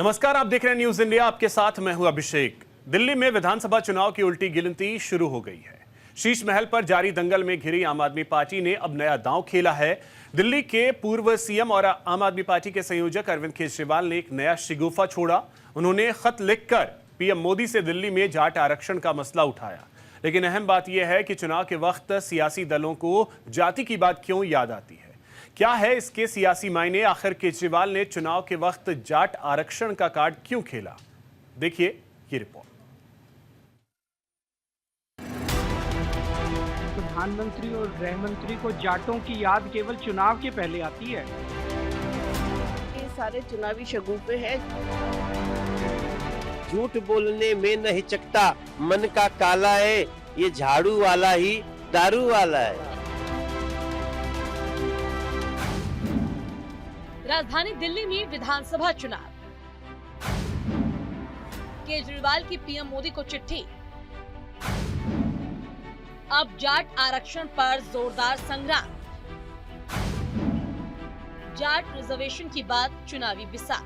नमस्कार, आप देख रहे हैं न्यूज इंडिया। आपके साथ मैं हूं अभिषेक। दिल्ली में विधानसभा चुनाव की उल्टी गिनती शुरू हो गई है। शीश महल पर जारी दंगल में घिरी आम आदमी पार्टी ने अब नया दांव खेला है। दिल्ली के पूर्व सीएम और आम आदमी पार्टी के संयोजक अरविंद केजरीवाल ने एक नया शिगुफा छोड़ा। उन्होंने खत लिखकर पीएम मोदी से दिल्ली में जाट आरक्षण का मसला उठाया। लेकिन अहम बात यह है कि चुनाव के वक्त सियासी दलों को जाति की बात क्यों याद आती है, क्या है इसके सियासी मायने, आखिर केजरीवाल ने चुनाव के वक्त जाट आरक्षण का कार्ड क्यों खेला। देखिए ये रिपोर्ट। प्रधानमंत्री और गृह मंत्री को जाटों की याद केवल चुनाव के पहले आती है। ये सारे चुनावी शगुफे हैं। झूठ बोलने में न हिचकता मन का काला है, ये झाड़ू वाला ही दारू वाला है। राजधानी दिल्ली में विधानसभा चुनाव, केजरीवाल की पीएम मोदी को चिट्ठी। अब जाट आरक्षण पर जोरदार संग्राम, जाट रिजर्वेशन की बात चुनावी बिसात।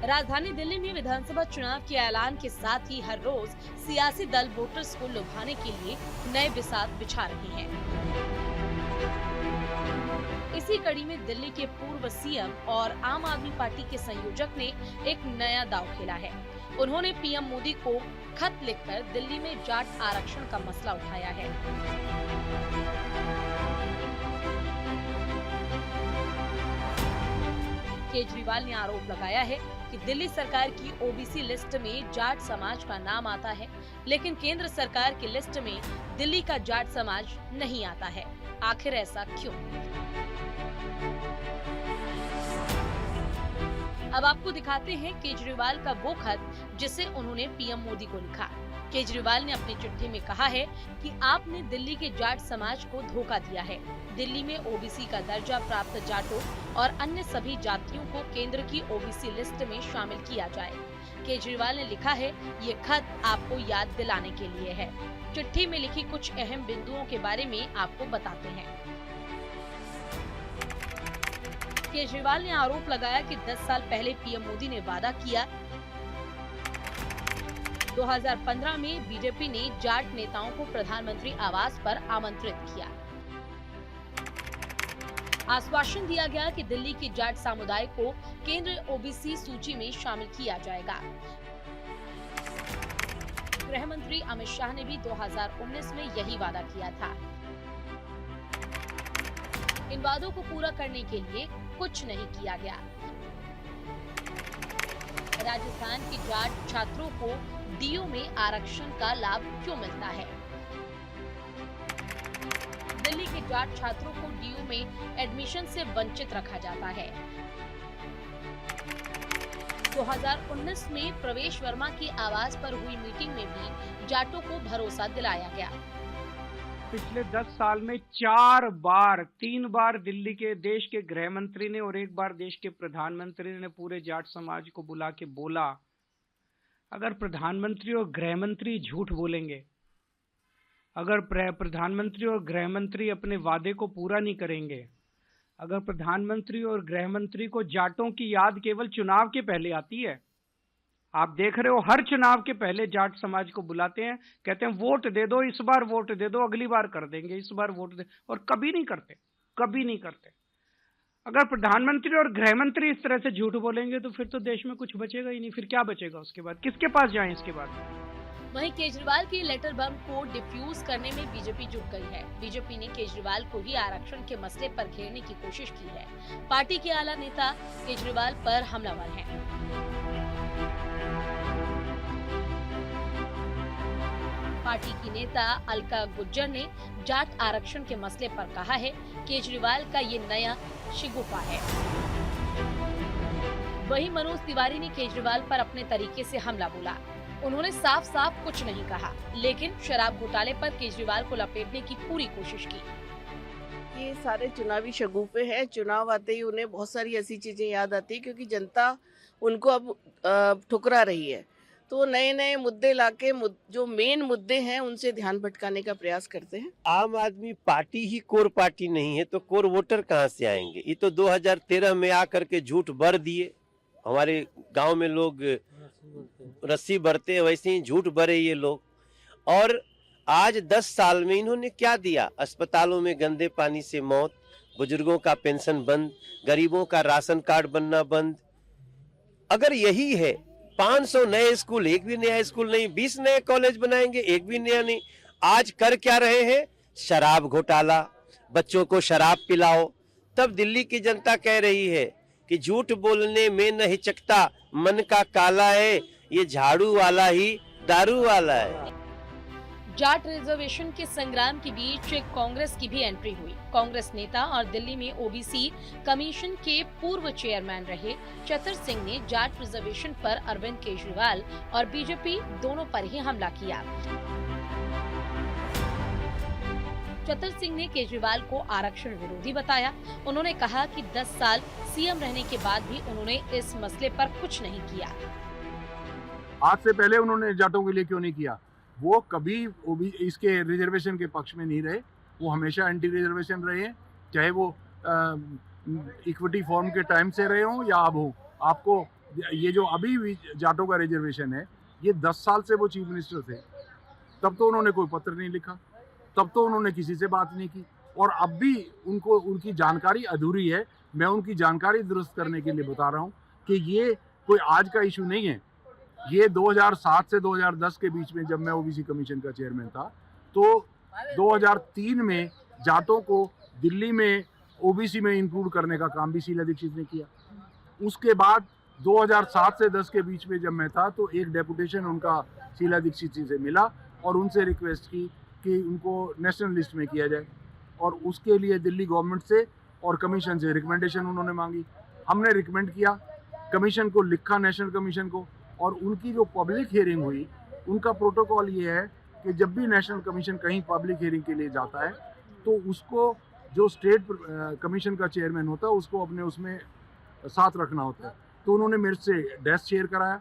राजधानी दिल्ली में विधानसभा चुनाव के ऐलान के साथ ही हर रोज सियासी दल वोटर्स को लुभाने के लिए नए बिसात बिछा रहे हैं। इसी कड़ी में दिल्ली के पूर्व सीएम और आम आदमी पार्टी के संयोजक ने एक नया दांव खेला है। उन्होंने पीएम मोदी को खत लिखकर दिल्ली में जाट आरक्षण का मसला उठाया है। केजरीवाल ने आरोप लगाया है कि दिल्ली सरकार की ओबीसी लिस्ट में जाट समाज का नाम आता है, लेकिन केंद्र सरकार की लिस्ट में दिल्ली का जाट समाज नहीं आता है। आखिर ऐसा क्यों? अब आपको दिखाते हैं केजरीवाल का वो खत जिसे उन्होंने पीएम मोदी को लिखा। केजरीवाल ने अपनी चिट्ठी में कहा है कि आपने दिल्ली के जाट समाज को धोखा दिया है। दिल्ली में ओबीसी का दर्जा प्राप्त जाटों और अन्य सभी जातियों को केंद्र की ओबीसी लिस्ट में शामिल किया जाए। केजरीवाल ने लिखा है, ये खत आपको याद दिलाने के लिए है। चिट्ठी में लिखी कुछ अहम बिंदुओं के बारे में आपको बताते हैं। केजरीवाल ने आरोप लगाया कि 10 साल पहले पीएम मोदी ने वादा किया। 2015 में बीजेपी ने जाट नेताओं को प्रधानमंत्री आवास पर आमंत्रित किया। आश्वासन दिया गया कि दिल्ली के जाट समुदाय को केंद्रीय ओबीसी सूची में शामिल किया जाएगा। गृह मंत्री अमित शाह ने भी 2019 में यही वादा किया था। इन वादों को पूरा करने के लिए कुछ नहीं किया गया। राजस्थान के जाट छात्रों को डीयू में आरक्षण का लाभ क्यों मिलता है? दिल्ली के जाट छात्रों को डीयू में एडमिशन से वंचित रखा जाता है। 2019 में प्रवेश वर्मा की आवाज पर हुई मीटिंग में भी जाटों को भरोसा दिलाया गया। पिछले 10 साल में 3 बार दिल्ली के देश के गृह मंत्री ने और एक बार देश के प्रधानमंत्री ने पूरे जाट समाज को बुला के बोला, अगर प्रधानमंत्री और गृह मंत्री झूठ बोलेंगे, अगर प्रधानमंत्री और गृह मंत्री अपने वादे को पूरा नहीं करेंगे, अगर प्रधानमंत्री और गृह मंत्री को जाटों की याद केवल चुनाव के पहले आती है। आप देख रहे हो, हर चुनाव के पहले जाट समाज को बुलाते हैं, कहते हैं वोट दे दो, इस बार वोट दे दो, अगली बार कर देंगे, इस बार वोट दे, और कभी नहीं करते, कभी नहीं करते। अगर प्रधानमंत्री और गृह मंत्री इस तरह से झूठ बोलेंगे तो फिर तो देश में कुछ बचेगा ही नहीं। फिर क्या बचेगा उसके बाद? किसके पास जाएं इसके बाद? वहीं केजरीवाल के लेटर बम को डिफ्यूज करने में बीजेपी जुट गई है। बीजेपी ने केजरीवाल को ही आरक्षण के मसले पर घेरने की कोशिश की है। पार्टी के आला नेता केजरीवाल पर हमलावर हैं। पार्टी की नेता अलका गुज्जर ने जाट आरक्षण के मसले पर कहा है, केजरीवाल का ये नया शिगुफा है। वहीं मनोज तिवारी ने केजरीवाल पर अपने तरीके से हमला बोला। उन्होंने साफ साफ कुछ नहीं कहा, लेकिन शराब घोटाले पर केजरीवाल को लपेटने की पूरी कोशिश की। ये सारे चुनावी शगुफे हैं। चुनाव आते ही उन्हें बहुत सारी ऐसी चीजें याद आती है, क्योंकि जनता उनको अब ठुकरा रही है। तो नए नए मुद्दे लाके जो मेन मुद्दे हैं उनसे ध्यान भटकाने का प्रयास करते हैं। आम आदमी पार्टी ही कोर पार्टी नहीं है तो कोर वोटर कहाँ से आएंगे? ये तो 2013 में आकर के झूठ भर दिए। हमारे गांव में लोग रस्सी भरते हैं, वैसे ही झूठ भरे ये लोग। और आज 10 साल में इन्होंने क्या दिया? अस्पतालों में गंदे पानी से मौत, बुजुर्गों का पेंशन बंद, गरीबों का राशन कार्ड बनना बंद। अगर यही है, 500 नए स्कूल, एक भी नया स्कूल नहीं, 20 नए कॉलेज बनाएंगे, एक भी नया नहीं। आज कर क्या रहे हैं? शराब घोटाला, बच्चों को शराब पिलाओ। तब दिल्ली की जनता कह रही है कि झूठ बोलने में न हिचकता मन का काला है, ये झाड़ू वाला ही दारू वाला है। जाट रिजर्वेशन के संग्राम के बीच कांग्रेस की भी एंट्री हुई। कांग्रेस नेता और दिल्ली में ओबीसी कमीशन के पूर्व चेयरमैन रहे चतर सिंह ने जाट रिजर्वेशन पर अरविंद केजरीवाल और बीजेपी दोनों पर ही हमला किया। चतर सिंह ने केजरीवाल को आरक्षण विरोधी बताया। उन्होंने कहा कि 10 साल सीएम रहने के बाद भी उन्होंने इस मसले पर कुछ नहीं किया। आज से पहले उन्होंने जाटों के लिए क्यों नहीं किया? वो कभी इसके रिजर्वेशन के पक्ष में नहीं रहे, वो हमेशा एंटी रिजर्वेशन रहे हैं, चाहे वो इक्विटी फॉर्म के टाइम से रहे हों या अब हो। आपको ये जो अभी जाटों का रिजर्वेशन है, ये 10 साल से वो चीफ मिनिस्टर थे, तब तो उन्होंने कोई पत्र नहीं लिखा, तब तो उन्होंने किसी से बात नहीं की, और अब भी उनको उनकी जानकारी अधूरी है। मैं उनकी जानकारी दुरुस्त करने के लिए बता रहा हूँ कि ये कोई आज का इशू नहीं है। ये 2007 से 2010 के बीच में, जब मैं ओबीसी कमीशन का चेयरमैन था, तो 2003 में जाटों को दिल्ली में ओबीसी में इंक्लूड करने का काम भी शीला दीक्षित ने किया। उसके बाद 2007 से 10 के बीच में जब मैं था, तो एक डेपुटेशन उनका शीला दीक्षित जी से मिला और उनसे रिक्वेस्ट की कि उनको नेशनल लिस्ट में किया जाए, और उसके लिए दिल्ली गवर्नमेंट से और कमीशन से रिकमेंडेशन उन्होंने मांगी। हमने रिकमेंड किया, कमीशन को लिखा, नेशनल कमीशन को, और उनकी जो पब्लिक हियरिंग हुई, उनका प्रोटोकॉल ये है कि जब भी नेशनल कमीशन कहीं पब्लिक हियरिंग के लिए जाता है, तो उसको जो स्टेट कमीशन का चेयरमैन होता है, उसको अपने उसमें साथ रखना होता है। तो उन्होंने मेरे से डेस्क शेयर कराया,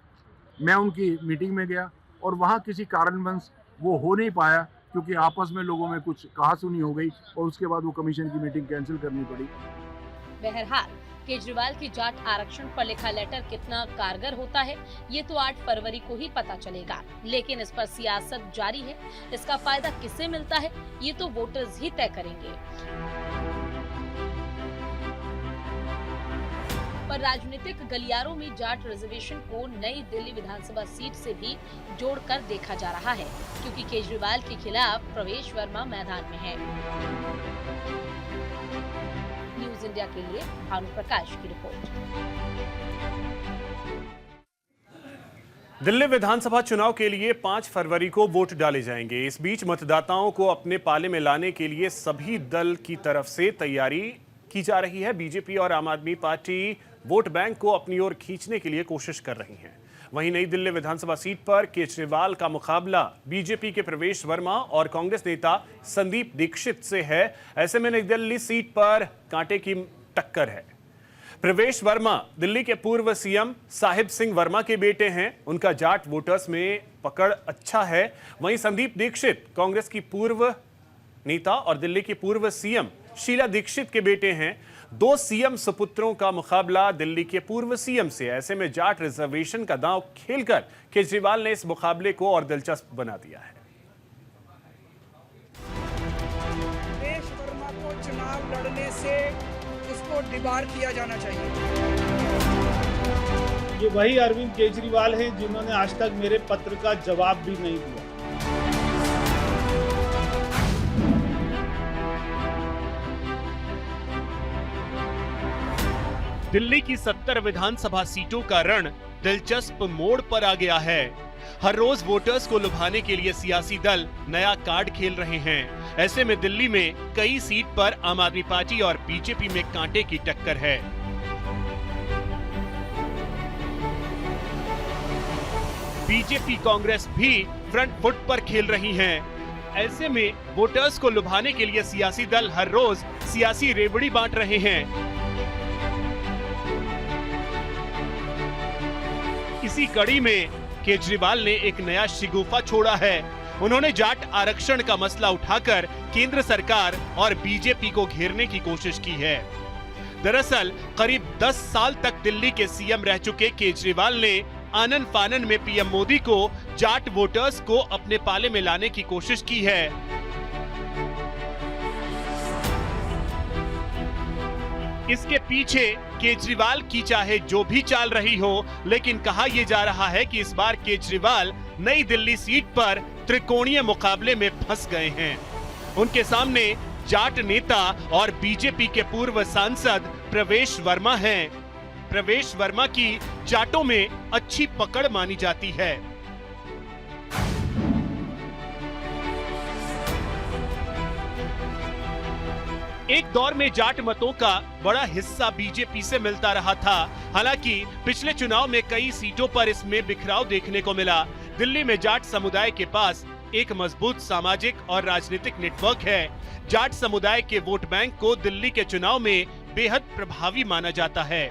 मैं उनकी मीटिंग में गया, और वहाँ किसी कारणवश वो हो नहीं पाया, क्योंकि आपस में लोगों में कुछ कहासुनी हो गई, और उसके बाद वो कमीशन की मीटिंग कैंसिल करनी पड़ी। बहरहाल केजरीवाल की जाट आरक्षण पर लिखा लेटर कितना कारगर होता है, ये तो 8 फरवरी को ही पता चलेगा। लेकिन इस पर सियासत जारी है। इसका फायदा किसे मिलता है, ये तो वोटर्स ही तय करेंगे। पर राजनीतिक गलियारों में जाट रिजर्वेशन को नई दिल्ली विधानसभा सीट से भी जोड़कर देखा जा रहा है, क्योंकि केजरीवाल के खिलाफ प्रवेश वर्मा मैदान में है। न्यूज इंडिया के लिए भानु प्रकाश की रिपोर्ट। दिल्ली विधानसभा चुनाव के लिए 5 फरवरी को वोट डाले जाएंगे। इस बीच मतदाताओं को अपने पाले में लाने के लिए सभी दल की तरफ से तैयारी की जा रही है। बीजेपी और आम आदमी पार्टी वोट बैंक को अपनी ओर खींचने के लिए कोशिश कर रही हैं। वहीं नई दिल्ली विधानसभा सीट पर केजरीवाल का मुकाबला बीजेपी के प्रवेश वर्मा और कांग्रेस नेता संदीप दीक्षित से है। ऐसे में नई दिल्ली सीट पर कांटे की टक्कर है। प्रवेश वर्मा दिल्ली के पूर्व सीएम साहिब सिंह वर्मा के बेटे हैं। उनका जाट वोटर्स में पकड़ अच्छा है। वहीं संदीप दीक्षित कांग्रेस की पूर्व नेता और दिल्ली की पूर्व सीएम शीला दीक्षित के बेटे हैं। 2 सीएम सुपुत्रों का मुकाबला दिल्ली के पूर्व सीएम से। ऐसे में जाट रिजर्वेशन का दांव खेलकर केजरीवाल ने इस मुकाबले को और दिलचस्प बना दिया है। प्रवेश वर्मा को चुनाव लड़ने से उसको डिबार किया जाना चाहिए। ये वही अरविंद केजरीवाल हैं जिन्होंने आज तक मेरे पत्र का जवाब भी नहीं दिया। दिल्ली की 70 विधानसभा सीटों का रण दिलचस्प मोड़ पर आ गया है। हर रोज वोटर्स को लुभाने के लिए सियासी दल नया कार्ड खेल रहे हैं। ऐसे में दिल्ली में कई सीट पर आम आदमी पार्टी और बीजेपी में कांटे की टक्कर है। बीजेपी कांग्रेस भी फ्रंट फुट पर खेल रही हैं। ऐसे में वोटर्स को लुभाने के लिए सियासी दल हर रोज सियासी रेवड़ी बांट रहे हैं। इसी कड़ी में केजरीवाल ने एक नया शिगुफा छोड़ा है। उन्होंने जाट आरक्षण का मसला उठाकर केंद्र सरकार और बीजेपी को घेरने की कोशिश की है। दरअसल करीब 10 साल तक दिल्ली के सीएम रह चुके केजरीवाल ने आनन फानन में पीएम मोदी को जाट वोटर्स को अपने पाले में लाने की कोशिश की है। इसके पीछे केजरीवाल की चाहे जो भी चाल रही हो, लेकिन कहा यह जा रहा है कि इस बार केजरीवाल नई दिल्ली सीट पर त्रिकोणीय मुकाबले में फंस गए हैं। उनके सामने जाट नेता और बीजेपी के पूर्व सांसद प्रवेश वर्मा हैं। प्रवेश वर्मा की जाटों में अच्छी पकड़ मानी जाती है। एक दौर में जाट मतों का बड़ा हिस्सा बीजेपी से मिलता रहा था। हालांकि पिछले चुनाव में कई सीटों पर इसमें बिखराव देखने को मिला। दिल्ली में जाट समुदाय के पास एक मजबूत सामाजिक और राजनीतिक नेटवर्क है। जाट समुदाय के वोट बैंक को दिल्ली के चुनाव में बेहद प्रभावी माना जाता है।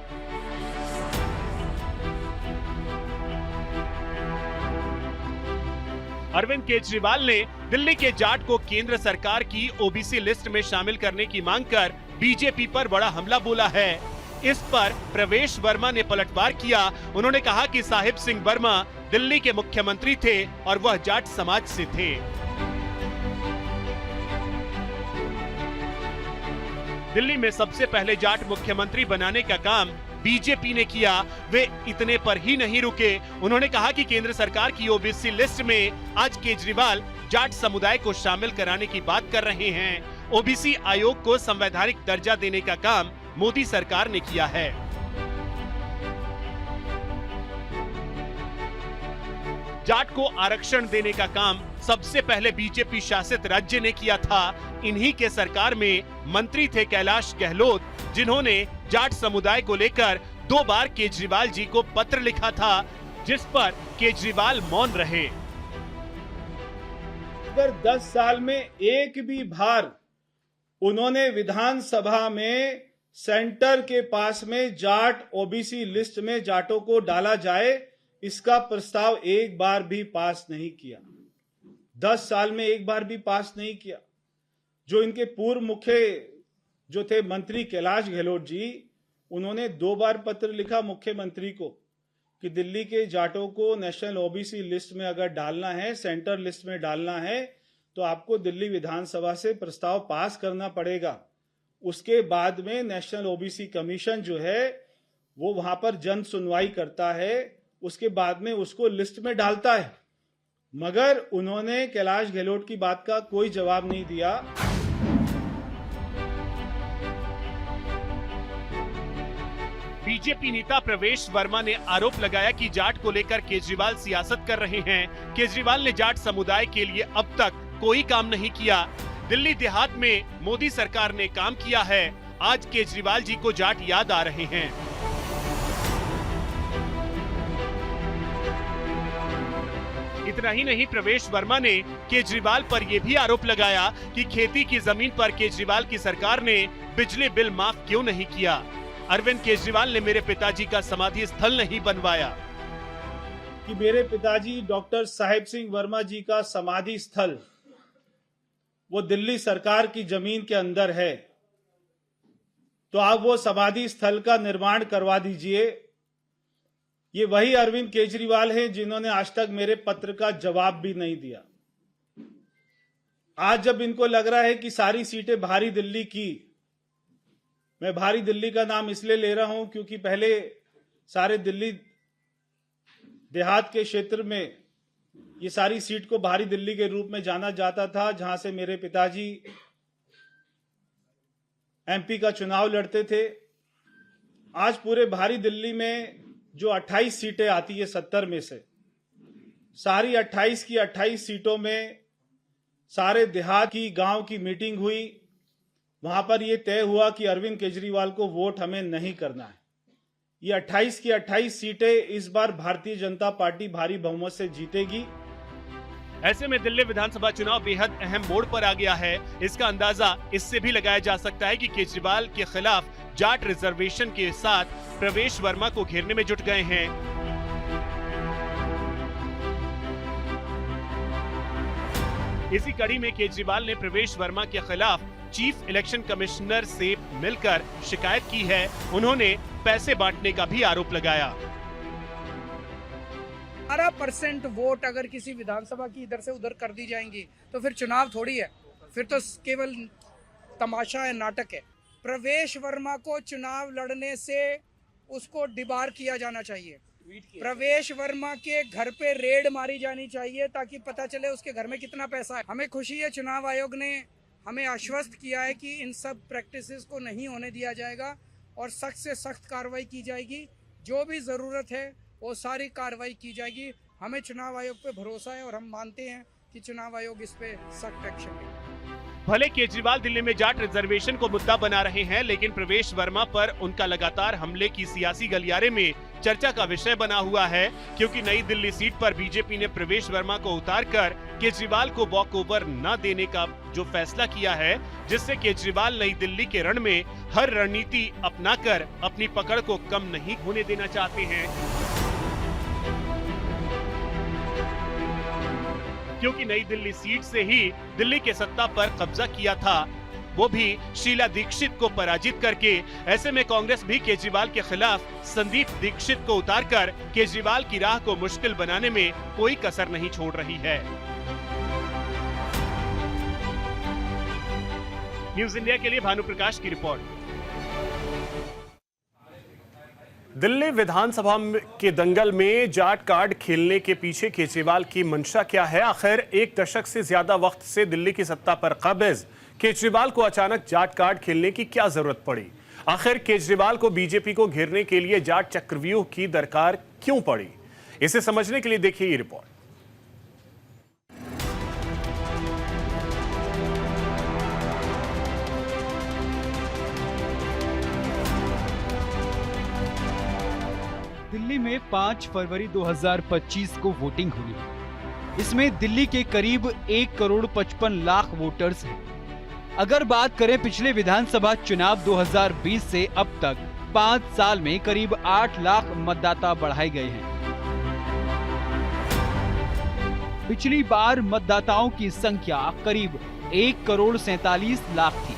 अरविंद केजरीवाल ने दिल्ली के जाट को केंद्र सरकार की ओबीसी लिस्ट में शामिल करने की मांग कर बीजेपी पर बड़ा हमला बोला है। इस पर प्रवेश वर्मा ने पलटवार किया। उन्होंने कहा कि साहिब सिंह वर्मा दिल्ली के मुख्यमंत्री थे और वह जाट समाज से थे। दिल्ली में सबसे पहले जाट मुख्यमंत्री बनाने का काम बीजेपी ने किया। वे इतने पर ही नहीं रुके। उन्होंने कहा कि केंद्र सरकार की ओबीसी लिस्ट में आज केजरीवाल जाट समुदाय को शामिल कराने की बात कर रहे हैं। ओबीसी आयोग को संवैधानिक दर्जा देने का काम मोदी सरकार ने किया है। जाट को आरक्षण देने का काम सबसे पहले बीजेपी शासित राज्य ने किया था। इन्हीं के सरकार में मंत्री थे कैलाश गहलोत, जिन्होंने जाट समुदाय को लेकर 2 बार केजरीवाल जी को पत्र लिखा था, जिस पर केजरीवाल मौन रहे। अगर 10 साल में एक भी बार उन्होंने विधानसभा में सेंटर के पास में जाट ओबीसी लिस्ट में जाटों को डाला जाए, इसका प्रस्ताव एक बार भी पास नहीं किया। 10 साल में एक बार भी पास नहीं किया। जो इनके पूर्व मुख्य जो थे मंत्री कैलाश गहलोत जी, उन्होंने 2 बार पत्र लिखा मुख्यमंत्री को कि दिल्ली के जाटों को नेशनल ओबीसी लिस्ट में अगर डालना है, सेंटर लिस्ट में डालना है, तो आपको दिल्ली विधानसभा से प्रस्ताव पास करना पड़ेगा। उसके बाद में नेशनल ओबीसी कमीशन जो है वो वहां पर जन सुनवाई करता है, उसके बाद में उसको लिस्ट में डालता है। मगर उन्होंने कैलाश गहलोत की बात का कोई जवाब नहीं दिया। बीजेपी नेता प्रवेश वर्मा ने आरोप लगाया कि जाट को लेकर केजरीवाल सियासत कर रहे हैं। केजरीवाल ने जाट समुदाय के लिए अब तक कोई काम नहीं किया। दिल्ली देहात में मोदी सरकार ने काम किया है। आज केजरीवाल जी को जाट याद आ रहे हैं। इतना ही नहीं, प्रवेश वर्मा ने केजरीवाल पर यह भी आरोप लगाया कि खेती की जमीन पर केजरीवाल की सरकार ने बिजली बिल माफ क्यों नहीं किया। अरविंद केजरीवाल ने मेरे पिताजी का समाधि स्थल नहीं बनवाया। कि मेरे पिताजी डॉक्टर साहिब सिंह वर्मा जी का समाधि स्थल वो दिल्ली सरकार की जमीन के अंदर है, तो आप वो समाधि स्थल का निर्माण करवा दीजिए। ये वही अरविंद केजरीवाल हैं जिन्होंने आज तक मेरे पत्र का जवाब भी नहीं दिया। आज जब इनको लग रहा है कि सारी सीटें भारी दिल्ली की, मैं भारी दिल्ली का नाम इसलिए ले रहा हूं क्योंकि पहले सारे दिल्ली देहात के क्षेत्र में ये सारी सीट को भारी दिल्ली के रूप में जाना जाता था, जहां से मेरे पिताजी एमपी का चुनाव लड़ते थे। आज पूरे भारी दिल्ली में जो 28 सीटें आती है 70 में से, सारी 28 की 28 सीटों में सारे देहात की गांव की मीटिंग हुई। वहां पर यह तय हुआ कि अरविंद केजरीवाल को वोट हमें नहीं करना है। ये 28 की 28 सीटें इस बार भारतीय जनता पार्टी भारी बहुमत से जीतेगी। ऐसे में दिल्ली विधानसभा चुनाव बेहद अहम मोड़ पर आ गया है। इसका अंदाजा इससे भी लगाया जा सकता है कि केजरीवाल के खिलाफ जाट रिजर्वेशन के साथ प्रवेश वर्मा को घेरने में जुट गए हैं। इसी कड़ी में केजरीवाल ने प्रवेश वर्मा के खिलाफ चीफ इलेक्शन कमिश्नर से मिलकर शिकायत की है। उन्होंने पैसे बांटने का भी आरोप लगाया। 12% वोट अगर किसी विधानसभा की इधर से उधर कर दी जाएंगी तो फिर चुनाव थोड़ी है, फिर तो केवल तमाशा है, नाटक है। प्रवेश वर्मा को चुनाव लड़ने से उसको डिबार किया जाना चाहिए। प्रवेश वर्मा के घर पे रेड मारी जानी चाहिए ताकि पता चले उसके घर में कितना पैसा है। हमें खुशी है चुनाव आयोग ने हमें आश्वस्त किया है कि इन सब प्रैक्टिसेस को नहीं होने दिया जाएगा और सख्त से सख्त कार्रवाई की जाएगी। जो भी ज़रूरत है वो सारी कार्रवाई की जाएगी। हमें चुनाव आयोग पे भरोसा है और हम मानते हैं कि चुनाव आयोग इस पे सख्त एक्शन लेगा। भले केजरीवाल दिल्ली में जाट रिजर्वेशन को मुद्दा बना रहे हैं, लेकिन प्रवेश वर्मा पर उनका लगातार हमले की सियासी गलियारे में चर्चा का विषय बना हुआ है, क्योंकि नई दिल्ली सीट पर बीजेपी ने प्रवेश वर्मा को उतारकर केजरीवाल को वॉक ओवर न देने का जो फैसला किया है, जिससे केजरीवाल नई दिल्ली के रण में हर रणनीति अपनाकर अपनी पकड़ को कम नहीं होने देना चाहते हैं। क्योंकि नई दिल्ली सीट से ही दिल्ली के सत्ता पर कब्जा किया था, वो भी शीला दीक्षित को पराजित करके। ऐसे में कांग्रेस भी केजरीवाल के खिलाफ संदीप दीक्षित को उतारकर केजरीवाल की राह को मुश्किल बनाने में कोई कसर नहीं छोड़ रही है। न्यूज इंडिया के लिए भानुप्रकाश की रिपोर्ट। दिल्ली विधानसभा के दंगल में जाट कार्ड खेलने के पीछे केजरीवाल की मंशा क्या है? आखिर एक दशक से ज्यादा वक्त से दिल्ली की सत्ता पर काबिज केजरीवाल को अचानक जाट कार्ड खेलने की क्या जरूरत पड़ी? आखिर केजरीवाल को बीजेपी को घेरने के लिए जाट चक्रव्यूह की दरकार क्यों पड़ी? इसे समझने के लिए देखिए ये रिपोर्ट। दिल्ली में 5 फरवरी 2025 को वोटिंग हुई है। इसमें दिल्ली के करीब 1,55,00,000 वोटर्स हैं। अगर बात करें पिछले विधानसभा चुनाव 2020 से अब तक 5 साल में करीब 8 लाख मतदाता बढ़ाए गए हैं। पिछली बार मतदाताओं की संख्या करीब 1,47,00,000 थी,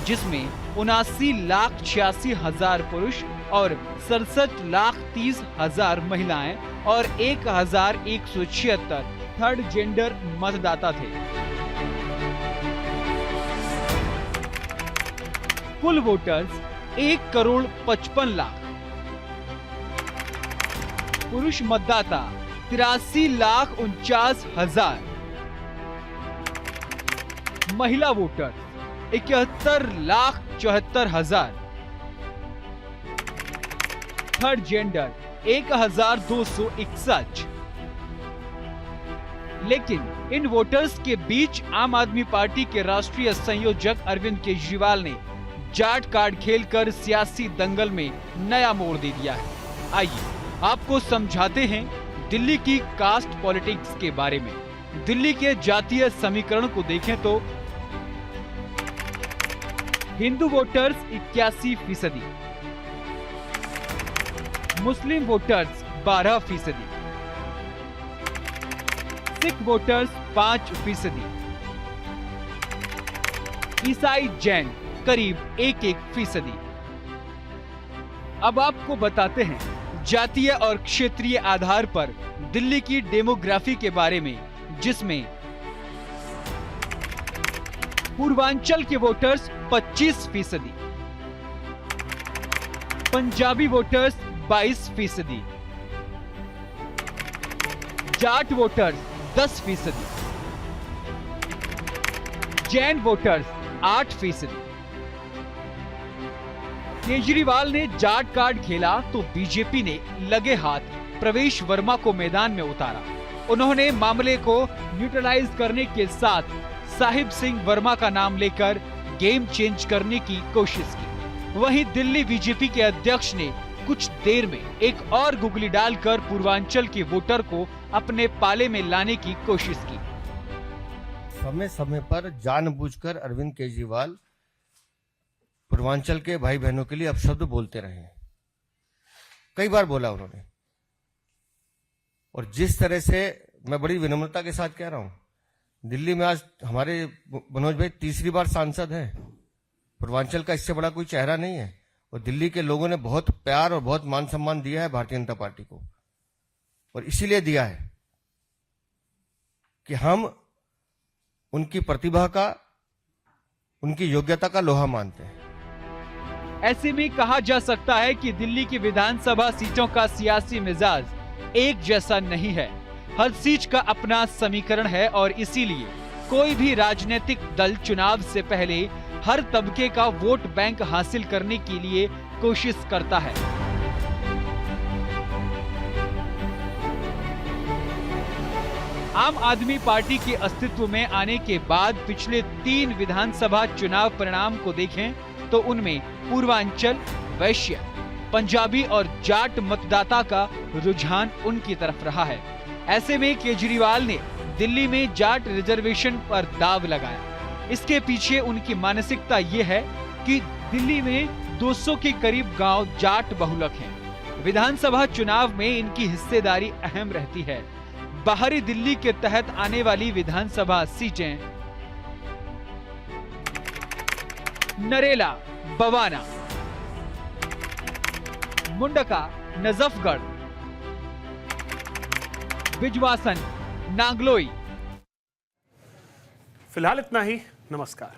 जिसमें 79,86,000 पुरुष और 67,30,000 महिलाएं और 1,176 थर्ड जेंडर मतदाता थे। कुल वोटर्स 1,55,00,000, पुरुष मतदाता 83,49,000, महिला वोटर 71,74,000, थर्ड जेंडर 1,261। लेकिन इन वोटर्स के बीच आम आदमी पार्टी के राष्ट्रीय संयोजक अरविंद केजरीवाल ने जाट कार्ड खेलकर सियासी दंगल में नया मोड़ दे दिया है। आइए आपको समझाते हैं दिल्ली की कास्ट पॉलिटिक्स के बारे में। दिल्ली के जातीय समीकरण को देखें तो हिंदू वोटर्स 81%, मुस्लिम वोटर्स 12%, सिख वोटर्स 5%, ईसाई जैन करीब 1%। अब आपको बताते हैं जातीय और क्षेत्रीय आधार पर दिल्ली की डेमोग्राफी के बारे में, जिसमें पूर्वांचल के voters 25%, Punjabi voters 22%, Jat voters 10%, Jain voters 8%। Kejriwal ने जाट कार्ड खेला तो बीजेपी ने लगे हाथ प्रवेश वर्मा को मैदान में उतारा। उन्होंने मामले को न्यूट्रलाइज करने के साथ साहिब सिंह वर्मा का नाम लेकर गेम चेंज करने की कोशिश की। वहीं दिल्ली बीजेपी के अध्यक्ष ने कुछ देर में एक और गुगली डालकर पूर्वांचल के वोटर को अपने पाले में लाने की कोशिश की। समय समय पर जानबूझकर अरविंद केजरीवाल पूर्वांचल के भाई बहनों के लिए अपशब्द बोलते रहे। कई बार बोला उन्होंने, और जिस तरह से मैं बड़ी विनम्रता के साथ कह रहा हूं, दिल्ली में आज हमारे मनोज भाई तीसरी बार सांसद हैं। पूर्वांचल का इससे बड़ा कोई चेहरा नहीं है, और दिल्ली के लोगों ने बहुत प्यार और बहुत मान सम्मान दिया है भारतीय जनता पार्टी को, और इसीलिए दिया है कि हम उनकी प्रतिभा का, उनकी योग्यता का लोहा मानते हैं। ऐसे में कहा जा सकता है कि दिल्ली की विधानसभा सीटों का सियासी मिजाज एक जैसा नहीं है। हर सीट का अपना समीकरण है और इसीलिए कोई भी राजनीतिक दल चुनाव से पहले हर तबके का वोट बैंक हासिल करने के लिए कोशिश करता है। आम आदमी पार्टी के अस्तित्व में आने के बाद पिछले 3 विधानसभा चुनाव परिणाम को देखें तो उनमें पूर्वांचल, वैश्य, पंजाबी और जाट मतदाता का रुझान उनकी तरफ रहा है। ऐसे में केजरीवाल ने दिल्ली में जाट रिजर्वेशन पर दाव लगाया। इसके पीछे उनकी मानसिकता ये है कि दिल्ली में 200 के करीब गांव जाट बहुलक हैं। विधानसभा चुनाव में इनकी हिस्सेदारी अहम रहती है। बाहरी दिल्ली के तहत आने वाली विधानसभा सीटें नरेला, बवाना, मुंडका, नजफगढ़, बिजवासन, नांगलोई। फिलहाल इतना ही। नमस्कार।